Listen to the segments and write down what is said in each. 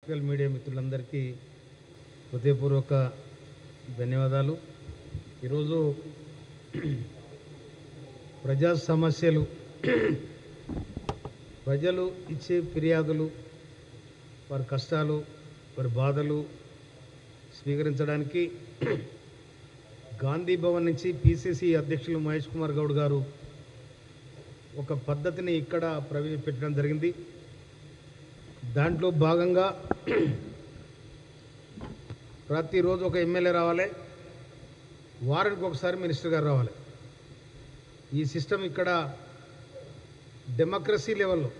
Social media మిత్రులందరికీ హృదయపూర్వక ధన్యవాదాలు. ఈరోజు ప్రజా సమస్యలు, ప్రజలు ఇచ్చే ఫిర్యాదులు, వారి కష్టాలు, వారి బాధలు స్వీకరించడానికి గాంధీ భవన్ నుంచి పిసిసి అధ్యక్షులు మహేష్ కుమార్ గౌడ్ గారు ఒక పద్ధతిని ఇక్కడ ప్రవేశపెట్టడం జరిగింది. దాంట్లో భాగంగా ప్రతిరోజు ఒక ఎమ్మెల్యే రావాలి, వారానికి ఒకసారి మినిస్టర్ గారు రావాలి. ఈ సిస్టమ్ ఇక్కడ డెమోక్రసీ లెవెల్లో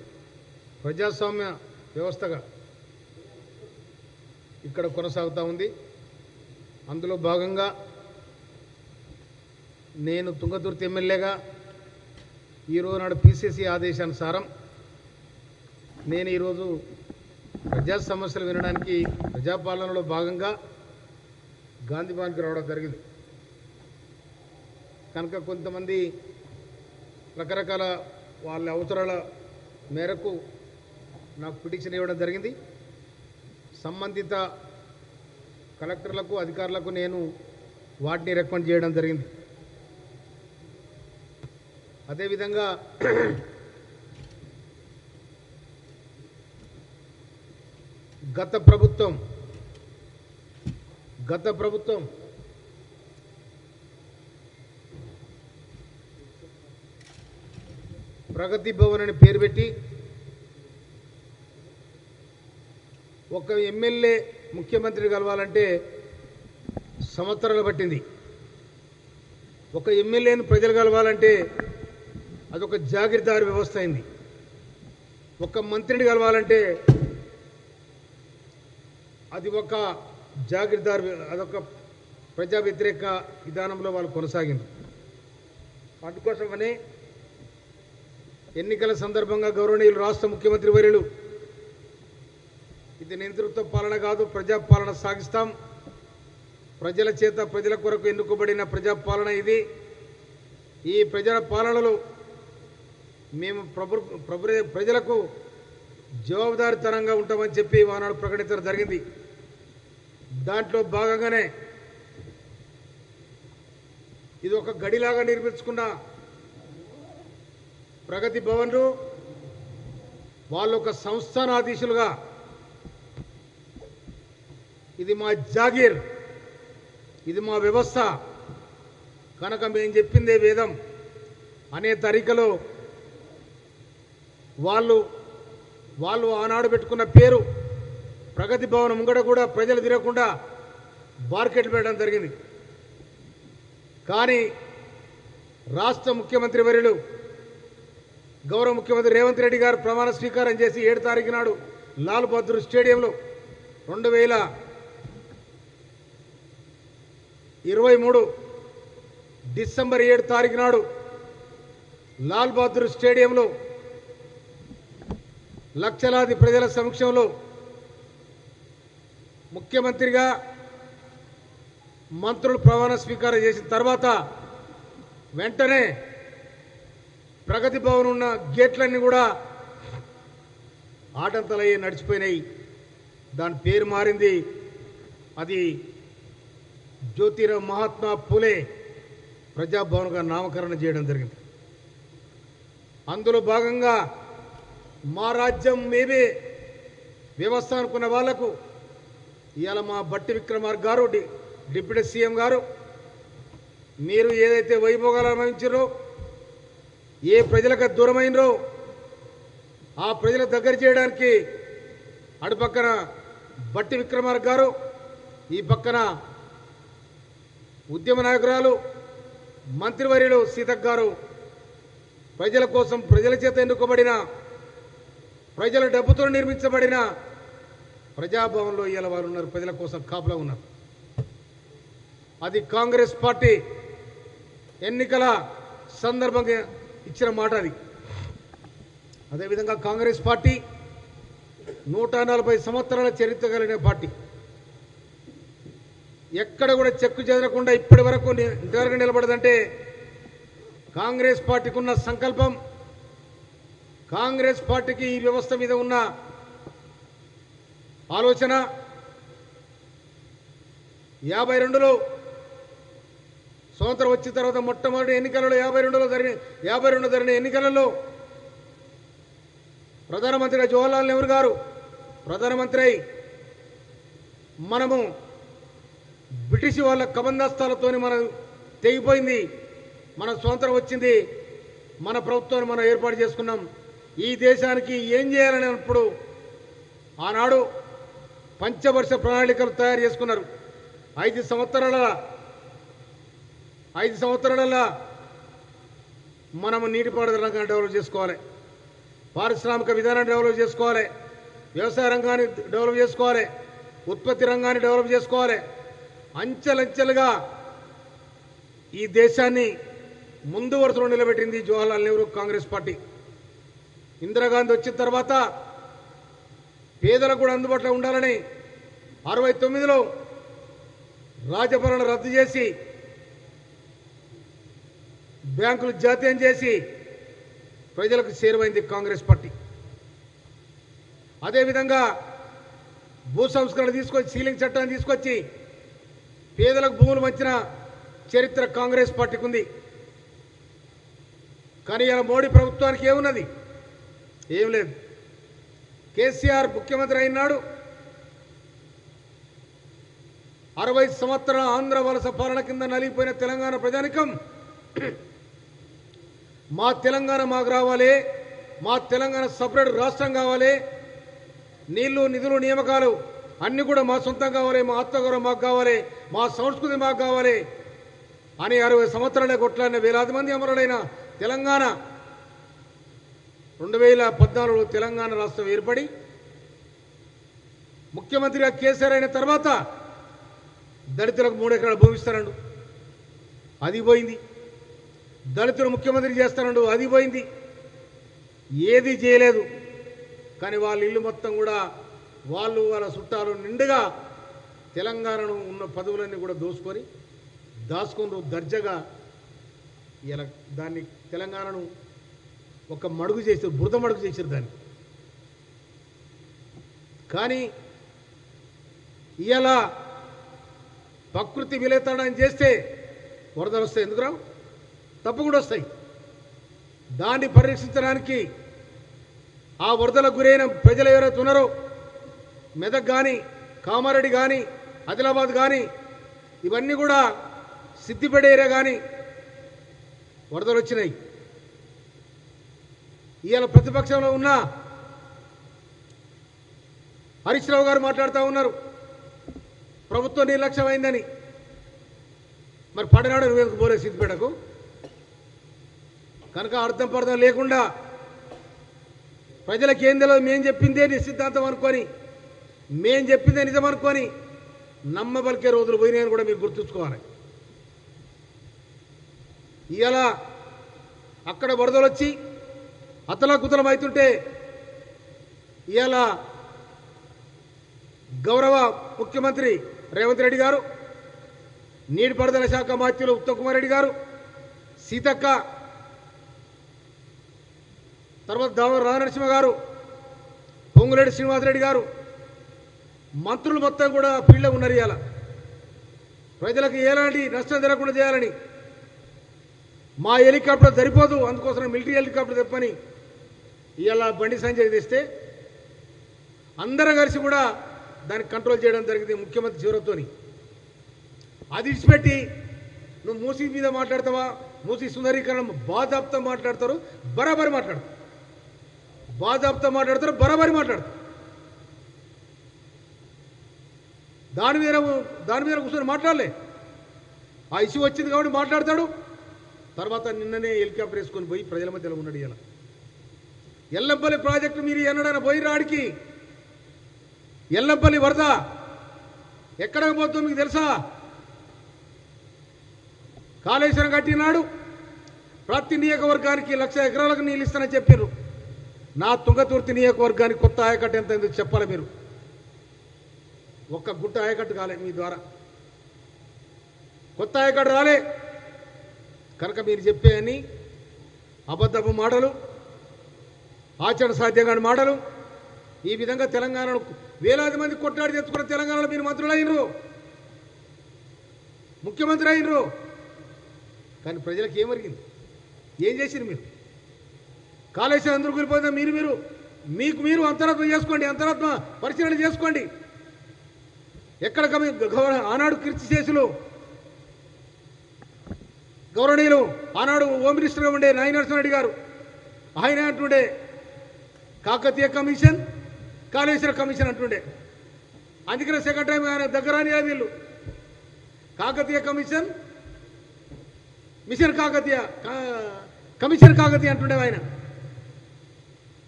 ప్రజాస్వామ్య వ్యవస్థగా ఇక్కడ కొనసాగుతూ ఉంది. అందులో భాగంగా నేను తుంగతుర్తి ఎమ్మెల్యేగా ఈరోజు నాడు పిసిసి ఆదేశానుసారం నేను ఈరోజు ప్రజా సమస్యలు వినడానికి ప్రజాపాలనలో భాగంగా గాంధీ భవన్కి రావడం జరిగింది. కనుక కొంతమంది రకరకాల వాళ్ళ అవసరాల మేరకు నాకు పిటిషన్ ఇవ్వడం జరిగింది. సంబంధిత కలెక్టర్లకు, అధికారులకు నేను వాటిని రికమెండ్ చేయడం జరిగింది. అదేవిధంగా గత ప్రభుత్వం ప్రగతి భవన్ అని పేరు పెట్టి ఒక ఎమ్మెల్యే ముఖ్యమంత్రిని కలవాలంటే సంవత్సరాలు పట్టింది. ఒక ఎమ్మెల్యేని ప్రజలు కలవాలంటే అదొక జాగీర్దారు వ్యవస్థ అయింది. ఒక మంత్రిని కలవాలంటే అది ఒక జాగీర్దారు, అదొక ప్రజా వ్యతిరేక విధానంలో వాళ్ళు కొనసాగింది. అందుకోసమనే ఎన్నికల సందర్భంగా గౌరవనీయులు రాష్ట్ర ముఖ్యమంత్రి వర్యులు ఇది నేతృత్వ పాలన కాదు, ప్రజాపాలన సాగిస్తాం, ప్రజల చేత ప్రజల కొరకు ఎన్నుకోబడిన ప్రజాపాలన ఇది, ఈ ప్రజల పాలనలో మేము ప్రజలకు జవాబుదారీతనంగా ఉంటామని చెప్పి ఆనాడు ప్రకటించడం జరిగింది. దాంట్లో భాగంగానే ఇది ఒక గడిలాగా నిర్మించుకున్న ప్రగతి భవన్లు వాళ్ళు ఒక సంస్థానాధీశులుగా ఇది మా జాగీర్, ఇది మా వ్యవస్థ కనుక మేము చెప్పిందే వేదం అనే తరీకలో వాళ్ళు ఆనాడు పెట్టుకున్న పేరు ప్రగతి భవన్ ముంగట కూడా ప్రజలు తిరగకుండా మార్కెట్లు పెట్టడం జరిగింది. కానీ రాష్ట్ర ముఖ్యమంత్రి వర్యులు గౌరవ ముఖ్యమంత్రి రేవంత్ రెడ్డి గారు ప్రమాణ స్వీకారం చేసి 7 తారీఖు నాడు లాల్ బహదూర్ స్టేడియంలో 2023 డిసెంబర్ 7 తారీఖు నాడు లాల్ బహదూర్ స్టేడియంలో లక్షలాది ప్రజల సమక్షంలో ముఖ్యమంత్రిగా మంత్రులు ప్రమాణ స్వీకారం చేసిన తర్వాత వెంటనే ప్రగతి భవన్ ఉన్న గేట్లన్నీ కూడా ఆటంతలయ్యి నడిచిపోయినాయి. దాని పేరు మారింది, అది జ్యోతిరావు మహాత్మా పూలే ప్రజాభవన్గా నామకరణం చేయడం జరిగింది. అందులో భాగంగా మా రాజ్యం మేమే వ్యవస్థ అనుకున్న వాళ్లకు ఇవాళ మా బట్టి విక్రమార్క గారు, డిప్యూటీ సీఎం గారు, మీరు ఏదైతే వైభోగాలు అనుభవించారో, ఏ ప్రజలకు దూరమైనరో ఆ ప్రజల దగ్గర చేయడానికి అటుపక్కన బట్టి విక్రమార్క గారు, ఈ పక్కన ఉద్యమ నాయకురాలు మంత్రివర్యులు సీతక్క గారు ప్రజల కోసం, ప్రజల చేత ఎన్నుకోబడిన, ప్రజల డబ్బుతో నిర్మించబడిన ప్రజాభవన్లో ఇవాళ వారు ఉన్నారు, ప్రజల కోసం కాపలా ఉన్నారు. అది కాంగ్రెస్ పార్టీ ఎన్నికల సందర్భంగా ఇచ్చిన మాట. అది అదేవిధంగా కాంగ్రెస్ పార్టీ 140 సంవత్సరాల చరిత్ర కలిగిన పార్టీ. ఎక్కడ కూడా చెక్కు చెదరకుండా ఇప్పటి వరకు ఇంతవరకు నిలబడదంటే కాంగ్రెస్ పార్టీకి ఉన్న సంకల్పం, కాంగ్రెస్ పార్టీకి ఈ వ్యవస్థ మీద ఉన్న ఆలోచన 52లో స్వతంత్రం వచ్చిన తర్వాత మొట్టమొదటి ఎన్నికలలో 52 జరిగిన ఎన్నికలలో ప్రధానమంత్రిగా జవహర్లాల్ నెహ్రూ గారు ప్రధానమంత్రి అయి మనము బ్రిటిష్ వాళ్ళ కబందాస్తాలతో మనం తెగిపోయింది, మన స్వతంత్రం వచ్చింది, మన ప్రభుత్వాన్ని మనం ఏర్పాటు చేసుకున్నాం, ఈ దేశానికి ఏం చేయాలనేప్పుడు ఆనాడు పంచవర్ష ప్రణాళికలు తయారు చేసుకున్నారు. 5 సంవత్సరాల మనము నీటిపారుదల రంగాన్ని డెవలప్ చేసుకోవాలి, పారిశ్రామిక విధానాన్ని డెవలప్ చేసుకోవాలి, వ్యవసాయ రంగాన్ని డెవలప్ చేసుకోవాలి, ఉత్పత్తి రంగాన్ని డెవలప్ చేసుకోవాలి. అంచెలంచెలుగా ఈ దేశాన్ని ముందు వరుసలో నిలబెట్టింది జవహర్లాల్ నెహ్రూ కాంగ్రెస్ పార్టీ. ఇందిరాగాంధీ వచ్చిన తర్వాత పేదలకు కూడా అందుబాటులో ఉండాలని 69లో రాజభరణ రద్దు చేసి బ్యాంకులు జాతీయం చేసి ప్రజలకు చేరువైంది కాంగ్రెస్ పార్టీ. అదేవిధంగా భూ సంస్కరణ తీసుకొచ్చి సీలింగ్ చట్టాన్ని తీసుకొచ్చి పేదలకు భూములు పంచిన చరిత్ర కాంగ్రెస్ పార్టీకి ఉంది. కానీ ఇలా మోడీ ప్రభుత్వానికి ఏమున్నది? ఏం లేదు. కేసీఆర్ ముఖ్యమంత్రి అయినాడు, 60 సంవత్సరాల ఆంధ్ర వలస పాలన కింద నలిగిపోయిన తెలంగాణ ప్రజానికం మా తెలంగాణ మాకు రావాలి, మా తెలంగాణ సపరేట్ రాష్ట్రం కావాలి, నీళ్లు నిధులు నియామకాలు అన్నీ కూడా మా సొంతం కావాలి, మా ఆత్మగౌరవం మాకు కావాలి, మా సంస్కృతి మాకు కావాలి అని 60 సంవత్సరాలే కొట్లాడిన వేలాది మంది అమరులైన తెలంగాణ 2014లో తెలంగాణ రాష్ట్రం ఏర్పడి ముఖ్యమంత్రిగా కేసీఆర్ అయిన తర్వాత దళితులకు 3 ఎకరాల భూమి ఇస్తానండు, అది పోయింది. దళితులు ముఖ్యమంత్రి చేస్తానండు, అది పోయింది. ఏది చేయలేదు. కానీ వాళ్ళ ఇల్లు మొత్తం కూడా వాళ్ళు వాళ్ళ చుట్టాలు నిండుగా తెలంగాణను ఉన్న పదవులన్నీ కూడా దాచుకొని దర్జాగా ఇలా దాన్ని తెలంగాణను ఒక మడుగు చేశారు, బురద మడుగు చేశారు దాన్ని. కానీ ఇలా ప్రకృతి విలేతనం చేస్తే వరదలు వస్తాయి. ఎందుకు రావు? తప్పకుండా వస్తాయి. దాన్ని పరిరక్షించడానికి ఆ వరదలకు గురైన ప్రజలు ఎవరైతే ఉన్నారో మెదక్ కానీ, కామారెడ్డి కానీ, ఆదిలాబాద్ కానీ, ఇవన్నీ కూడా సిద్దిపేట ఏరియా కానీ వరదలు వచ్చినాయి. ఇవాళ ప్రతిపక్షంలో ఉన్న హరీష్ రావు గారు మాట్లాడుతూ ఉన్నారు ప్రభుత్వం నిర్లక్ష్యమైందని. మరి పడనాడు నువ్వెందుకు పోలే సిద్దిపేటకు? కనుక అర్థం పర్థం లేకుండా ప్రజలకు ఏం తెలియదు, మేం చెప్పిందే నిశ్చితాంతం అనుకొని, మేం చెప్పిందే నిజం అనుకొని నమ్మబలికే రోజులు పోయినాయని కూడా మీరు గుర్తుంచుకోవాలి. ఇలా అక్కడ వరదలు వచ్చి అతలాకుతలం అవుతుంటే ఇలా గౌరవ ముఖ్యమంత్రి రేవంత్ రెడ్డి గారు, నీటిపారుదల శాఖ మంత్రులు ఉత్తమ్ కుమార్ రెడ్డి గారు, సీతక్క, తర్వాత దామర రామనరసింహ గారు, పొంగులేటి శ్రీనివాసరెడ్డి గారు, మంత్రులు మొత్తం కూడా ఫీల్డ్లో ఉన్నారు. ఇవాళ ప్రజలకు ఎలాంటి నష్టం జరగకుండా చేయాలని మా హెలికాప్టర్ సరిపోదు, అందుకోసం మిలిటరీ హెలికాప్టర్ తెప్పని ఇవాళ బండి సంజయ్ తెస్తే అందరం కలిసి కూడా దాన్ని కంట్రోల్ చేయడం జరిగింది ముఖ్యమంత్రి చివరతోని. అది విడిచిపెట్టి నువ్వు మూసీ మీద మాట్లాడతావా, మూసీ సుందరీకరణ బాజాబ్తా మాట్లాడతారు, బరాబరి మాట్లాడతారు, బాజాబ్తా మాట్లాడతారు, బరాబరి మాట్లాడతారు. దాని మీద కూర్చొని మాట్లాడలే. ఆ ఇష్యూ వచ్చింది కాబట్టి మాట్లాడతాడు. తర్వాత నిన్ననే హెలికాప్టర్ వేసుకొని పోయి ప్రజల మధ్యలో ఉన్నాడు. ఇలా ఎల్లంపల్లి ప్రాజెక్టు మీరు ఎన్నడైనా పోయి రాడికి ఎల్లంపల్లి వరద ఎక్కడికి పోతుందో మీకు తెలుసా? కాళేశ్వరం కట్టినాడు, ప్రతి నియోజకవర్గానికి 1,00,000 ఎకరాలకు నీళ్ళు ఇస్తానని చెప్పారు. నా తుంగతుర్తి నియోజకవర్గానికి కొత్త ఆయకట్టు ఎంత ఎందుకు చెప్పాలి మీరు? ఒక్క గుట్ట ఆయకట్టు కాలే మీ ద్వారా, కొత్త ఆయకట్టు రాలే. కనుక మీరు చెప్పేయని అబద్ధపు మాటలు, ఆచరణ సాధ్యంగా మాటలు, ఈ విధంగా తెలంగాణలో వేలాది మంది కొట్లాడి తెచ్చుకున్న తెలంగాణలో మీరు మంత్రులు అయినరు, ముఖ్యమంత్రి అయినరు. కానీ ప్రజలకు ఏమరిగింది? ఏం చేసింది మీరు? కాళేశ్వరం అందరూ కూలిపోయిందా? మీకు మీరు అంతరాత్మ చేసుకోండి, అంతరాత్మ పరిశీలన చేసుకోండి. ఎక్కడ ఆనాడు కీర్తి చేసులు గౌరవనీయులు ఆనాడు హోమ్ మినిస్టర్గా ఉండే నాయన నరసింహారెడ్డి గారు, ఆయన అంటుండే కాకతీయ కమిషన్, కాళేశ్వర కమిషన్ అంటుండే. అందుకనే సెకండ్ టైం ఆయన దగ్గరాని వీళ్ళు Kakatiya commission, mission Kakatiya, commission Kakatiya అంటుండే ఆయన.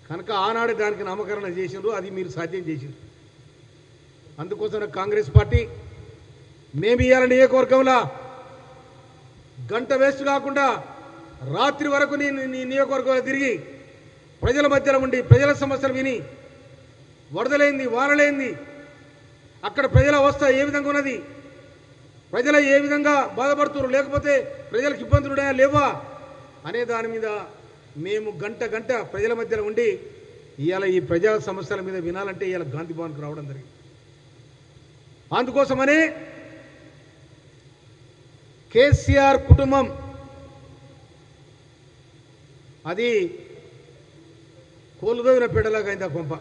కనుక ఆనాడు దానికి నామకరణ చేసిండ్రు, అది మీరు సాధ్యం చేసిండ్రు. అందుకోసం కాంగ్రెస్ పార్టీ మేము ఇవాళ నియోజకవర్గంలో గంట వేస్ట్ కాకుండా రాత్రి వరకు నీ నియోజకవర్గంలో తిరిగి ప్రజల మధ్యలో ఉండి ప్రజల సమస్యలు విని, వరదలైంది, వానలైంది, అక్కడ ప్రజల అవస్థ ఏ విధంగా ఉన్నది, ప్రజలు ఏ విధంగా బాధపడుతున్నారు, లేకపోతే ప్రజలకు ఇబ్బందులు ఉన్నాయా లేవా అనే దాని మీద మేము గంట ప్రజల మధ్యలో ఉండి ఇవాళ ఈ ప్రజా సమస్యల మీద వినాలంటే ఇవాళ గాంధీ భవన్కు రావడం జరిగింది. అందుకోసమనే కేసీఆర్ కుటుంబం అది కోలుదోవిన పెడలాగైంది ఆ కొంప,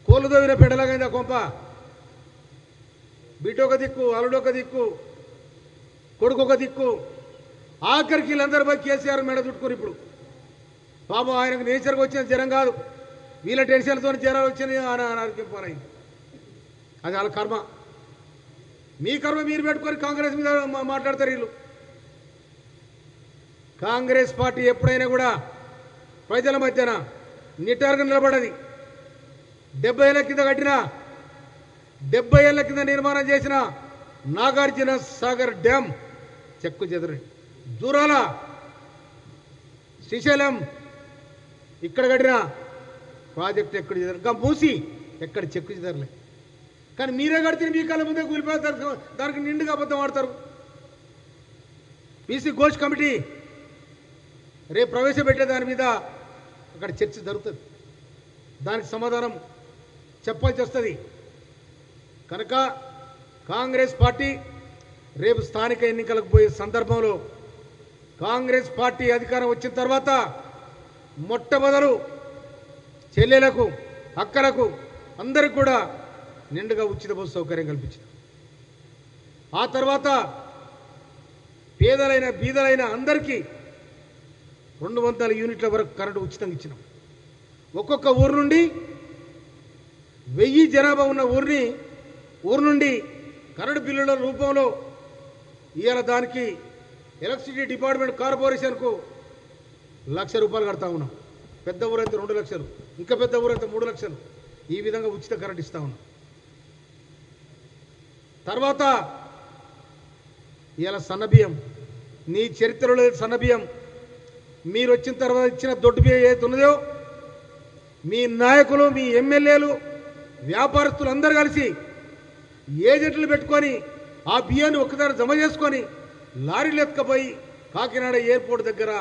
కోలుదోవిన పెడలాగైంది ఆ కొంప. బిడ్డొక దిక్కు, అల్లుడొక దిక్కు, కొడుకొక దిక్కు, ఆఖరికి వీళ్ళందరూ పోయి కేసీఆర్ మెడ చుట్టుకుని ఇప్పుడు పాపం ఆయనకు నేచర్గా వచ్చిన జ్వరం కాదు, వీళ్ళ టెన్షన్లతో జ్వరాలు వచ్చినాయి, అనారోగ్యం పాలైంది. అది వాళ్ళ కర్మ. మీ కర్మ మీరు పెట్టుకొని కాంగ్రెస్ మీద మాట్లాడతారు వీళ్ళు. కాంగ్రెస్ పార్టీ ఎప్పుడైనా కూడా ప్రజల మధ్యన నిటారుగా నిలబడది. 70 ఏళ్ల కింద కట్టిన, 70 ఏళ్ల కింద నిర్మాణం చేసిన నాగార్జున సాగర్ డ్యామ్ చెక్కు చెదరు, దూరాల శ్రీశైలం ఇక్కడ కట్టిన ప్రాజెక్టు ఎక్కడ చెదరు, మూసి ఎక్కడ చెక్కు చెదరలే. కానీ మీరే కడితే మీ కళ్ళ ముందే కూలిపోతారు, దానికి నిండుగా అబద్ధం ఆడతారు. బీసీ ఘోష్ కమిటీ రేపు ప్రవేశపెట్టే దాని మీద అక్కడ చర్చ జరుగుతుంది, దానికి సమాధానం చెప్పాల్సి వస్తుంది. కనుక కాంగ్రెస్ పార్టీ రేపు స్థానిక ఎన్నికలకు పోయే సందర్భంలో కాంగ్రెస్ పార్టీ అధికారం వచ్చిన తర్వాత మొట్టమొదలు చెల్లెలకు, అక్కలకు అందరికి కూడా నిండుగా ఉచిత బస్సు సౌకర్యం కల్పించింది. ఆ తర్వాత పేదలైన బీదలైన అందరికీ 200 యూనిట్ల వరకు కరెంటు ఉచితంగా ఇచ్చినాం. ఒక్కొక్క ఊరు నుండి 1000 జనాభా ఉన్న ఊరు నుండి కరెంటు బిల్లుల రూపంలో ఇవాళ దానికి ఎలక్ట్రిసిటీ డిపార్ట్మెంట్ కార్పొరేషన్కు ₹1,00,000 కడతా ఉన్నాం. పెద్ద ఊరైతే 2 లక్షలు, ఇంకా పెద్ద ఊరైతే 3 లక్షలు. ఈ విధంగా ఉచిత కరెంట్ ఇస్తా ఉన్నాం. తర్వాత ఇవాళ సన్నబియ్యం, నీ చరిత్రలో సన్నబియ్యం మీరు వచ్చిన తర్వాత ఇచ్చిన దొడ్డు బియ్యం ఏదైతే ఉన్నదో మీ నాయకులు, మీ ఎమ్మెల్యేలు, వ్యాపారస్తులు అందరూ కలిసి ఏజెంట్లు పెట్టుకొని ఆ బియ్యాన్ని ఒక్కసారి జమ చేసుకొని లారీలు ఎత్తుకపోయి కాకినాడ ఎయిర్పోర్ట్ దగ్గర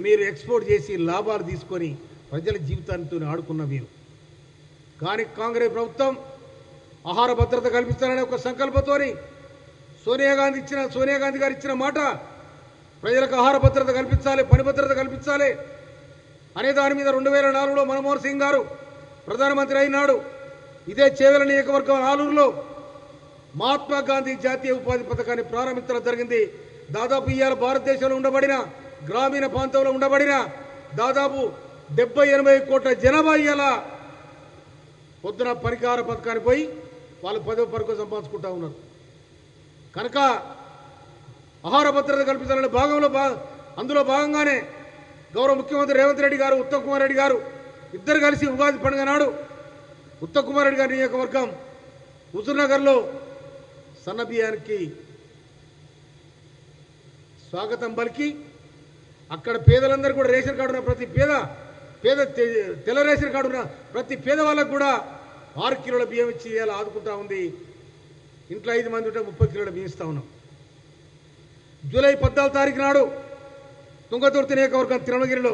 మీరు ఎక్స్పోర్ట్ చేసి లాభాలు తీసుకొని ప్రజల జీవితాలతో ఆడుకున్న మీరు. కానీ కాంగ్రెస్ ప్రభుత్వం ఆహార భద్రత కల్పిస్తారనే ఒక సంకల్పంతోని సోనియా గాంధీ గారు ఇచ్చిన మాట ప్రజలకు ఆహార భద్రత కల్పించాలి, పని భద్రత కల్పించాలి అనే దాని మీద 2004లో మన్మోహన్ సింగ్ గారు ప్రధానమంత్రి అయినాడు. ఇదే చేవెళ్ల నియోజకవర్గం ఆలూరులో మహాత్మా గాంధీ జాతీయ ఉపాధి పథకాన్ని ప్రారంభించడం జరిగింది. దాదాపు ఇవాళ భారతదేశంలో ఉండబడిన గ్రామీణ ప్రాంతంలో ఉండబడిన దాదాపు 70-80 కోట్ల జనాభా ఇవాళ పొద్దున పరిహార పథకాన్ని పోయి వాళ్ళు 10వ పరుకు సంపాదించుకుంటా ఉన్నారు. కనుక ఆహార భద్రత కల్పించాలనే అందులో భాగంగానే గౌరవ ముఖ్యమంత్రి రేవంత్ రెడ్డి గారు, ఉత్తమ్ కుమార్ రెడ్డి గారు ఇద్దరు కలిసి ఉగాది పండుగ నాడు ఉత్తమ్ కుమార్ రెడ్డి గారి నియోజకవర్గం హుజూర్నగర్లో సన్నబియ్యానికి స్వాగతం పలికి అక్కడ పేదలందరూ కూడా రేషన్ కార్డు ఉన్న ప్రతి తెల్ల రేషన్ కార్డు ఉన్న ప్రతి పేదవాళ్ళకు కూడా 6 కిలోల బియ్యం ఇచ్చి ఇలా ఆదుకుంటా ఉంది. ఇంట్లో 5 మంది ఉంటే 30 కిలోల బియ్యం ఇస్తా ఉన్నాం. జూలై 14 తారీఖు నాడు తుంగతుర్తి నియోజకవర్గం తిరుమలగిరిలో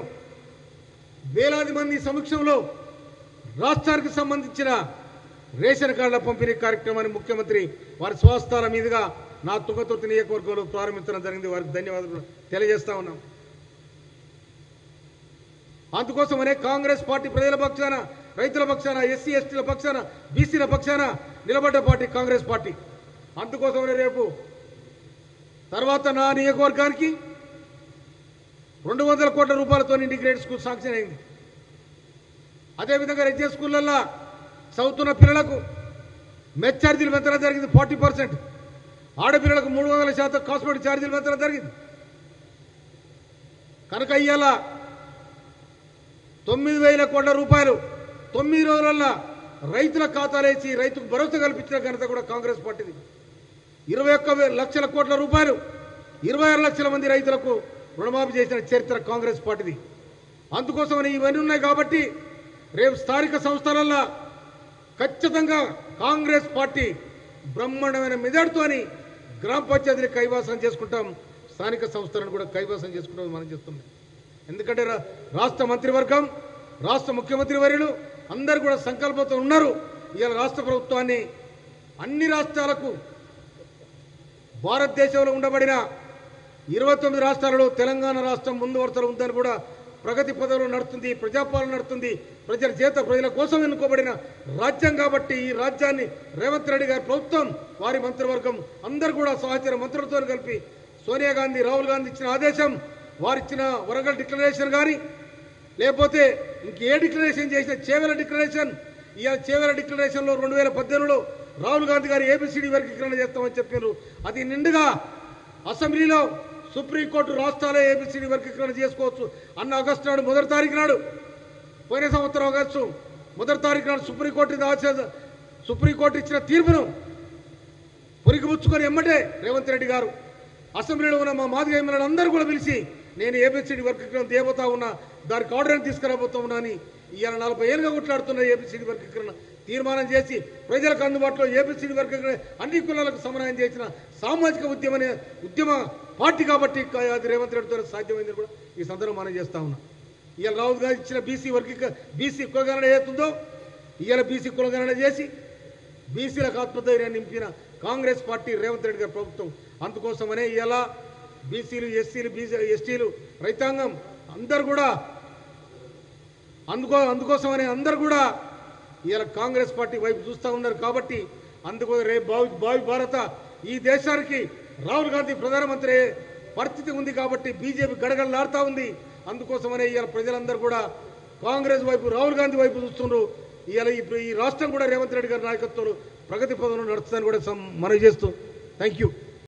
వేలాది మంది సమక్షంలో రాష్ట్రానికి సంబంధించిన రేషన్ కార్డుల పంపిణీ కార్యక్రమాన్ని ముఖ్యమంత్రి వారి స్వస్థాల మీదుగా నా తుంగతుర్తి నియోజకవర్గంలో ప్రారంభించడం జరిగింది. వారికి ధన్యవాదాలు తెలియజేస్తా ఉన్నాం. అందుకోసమనే కాంగ్రెస్ పార్టీ ప్రజల పక్షాన, రైతుల పక్షాన, ఎస్సీ ఎస్టీల పక్షాన, బీసీల పక్షాన నిలబడ్డ పార్టీ కాంగ్రెస్ పార్టీ. అందుకోసమనే రేపు తర్వాత నా నియోజకవర్గానికి 200 కోట్ల రూపాయలతో ఇంటిగ్రేటెడ్ స్కూల్ శాంక్షన్ అయింది. అదేవిధంగా రెడ్డి స్కూళ్ళల్లో చదువుతున్న పిల్లలకు మెస్ ఛార్జీలు పెంచడం జరిగింది 40%. ఆడపిల్లలకు 300% కాస్మెటిక్ ఛార్జీలు పెంచడం జరిగింది. కనుక ఇయ్యాల 9,000 కోట్ల రూపాయలు 9 రోజులల్లో రైతుల ఖాతాలేసి రైతుకు భరోసా కల్పించిన ఘనత కూడా కాంగ్రెస్ పార్టీది. 21 లక్షల కోట్ల రూపాయలు 26 లక్షల మంది రైతులకు రుణమాఫీ చేసిన చరిత్ర కాంగ్రెస్ పార్టీది. అందుకోసమని ఇవన్నీ ఉన్నాయి కాబట్టి రేపు స్థానిక సంస్థలల్లో ఖచ్చితంగా కాంగ్రెస్ పార్టీ బ్రహ్మాండమైన మెజార్టీతోని గ్రామ పంచాయతీని కైవసం చేసుకుంటాం, స్థానిక సంస్థలను కూడా కైవసం చేసుకుంటాం మనం చేస్తున్నాం. ఎందుకంటే రాష్ట్ర మంత్రివర్గం, రాష్ట్ర ముఖ్యమంత్రి వర్యులు అందరూ కూడా సంకల్పంతో ఉన్నారు. ఇవాళ రాష్ట్ర ప్రభుత్వాన్ని అన్ని రాష్ట్రాలకు, భారతదేశంలో ఉండబడిన 29 రాష్ట్రాలలో తెలంగాణ రాష్ట్రం ముందు వరుసలో ఉందని కూడా ప్రగతి పదవిలో నడుస్తుంది, ప్రజాపాలన నడుస్తుంది, ప్రజల చేత ప్రజల కోసం ఎన్నుకోబడిన రాజ్యం. కాబట్టి ఈ రాజ్యాన్ని రేవంత్ రెడ్డి గారి ప్రభుత్వం, వారి మంత్రివర్గం అందరూ కూడా సహచర మంత్రులతో కలిపి సోనియా గాంధీ, రాహుల్ గాంధీ ఇచ్చిన ఆదేశం, వారిచ్చిన వరంగల్ డిక్లరేషన్ కానీ లేకపోతే ఇంకే డిక్లరేషన్ చేసిన చేవెల డిక్లరేషన్, ఇవాళ చేవెల డిక్లరేషన్లో 2018లో రాహుల్ గాంధీ గారు ఏబిసిడి వర్గీకరణ చేస్తామని చెప్పారు. అది నిండుగా అసెంబ్లీలో సుప్రీంకోర్టు రాష్ట్రాలే ఏబిసిడి వర్గీకరణ చేసుకోవచ్చు అన్న ఆగస్టు నాడు 1వ తారీఖు నాడు, పోయిన సంవత్సరం ఆగస్టు 1వ తారీఖు నాడు సుప్రీంకోర్టు ఇచ్చిన తీర్పును పురిగిపుచ్చుకొని ఎమ్మటే రేవంత్ రెడ్డి గారు అసెంబ్లీలో ఉన్న మా మాదిగ ఎమ్మెల్యేలు అందరూ కూడా పిలిచి నేను ఏబిసిడి వర్గీకరణ తేబోతా ఉన్నా, దానికి ఆర్డర్ తీసుకురాబోతా ఉన్నా అని ఇవాళ 40 ఏళ్ళుగా కొట్లాడుతున్న ఏబిసిడి వర్గీకరణ తీర్మానం చేసి ప్రజలకు అందుబాటులో ఏబిసిడి వర్గీకరణ అన్ని కులాలకు సమన్వయం చేసిన సామాజిక ఉద్యమ పార్టీ కాబట్టి అది రేవంత్ రెడ్డితో సాధ్యమైందని కూడా ఈ సందర్భం మనం చేస్తా ఉన్నాం. ఇవాళ రాహుల్ గాంధీ ఇచ్చిన బీసీ కులగణన ఏతుందో ఇవాళ బీసీ కులగణన చేసి బీసీలకు ఆత్మధైర్యాన్ని నింపిన కాంగ్రెస్ పార్టీ రేవంత్ రెడ్డి గారి ప్రభుత్వం. అందుకోసమనే ఇవాళ బీసీలు, ఎస్సీలు, ఎస్టీలు, రైతాంగం అందరు కూడా అందుకోసమనే అందరు కూడా ఇవాళ కాంగ్రెస్ పార్టీ వైపు చూస్తూ ఉన్నారు. కాబట్టి అందుకోసం రేపు భావి భారత ఈ దేశానికి రాహుల్ గాంధీ ప్రధానమంత్రి పరిస్థితి ఉంది. కాబట్టి బీజేపీ గడగడలాడుతూ ఉంది. అందుకోసమనే ఇవాళ ప్రజలందరూ కూడా కాంగ్రెస్ వైపు, రాహుల్ గాంధీ వైపు చూస్తున్నారు. ఇవాళ ఈ రాష్ట్రం కూడా రేవంత్ రెడ్డి గారి నాయకత్వంలో ప్రగతి పదంలో నడుస్తుందని కూడా మనవి చేస్తూ థ్యాంక్ యూ.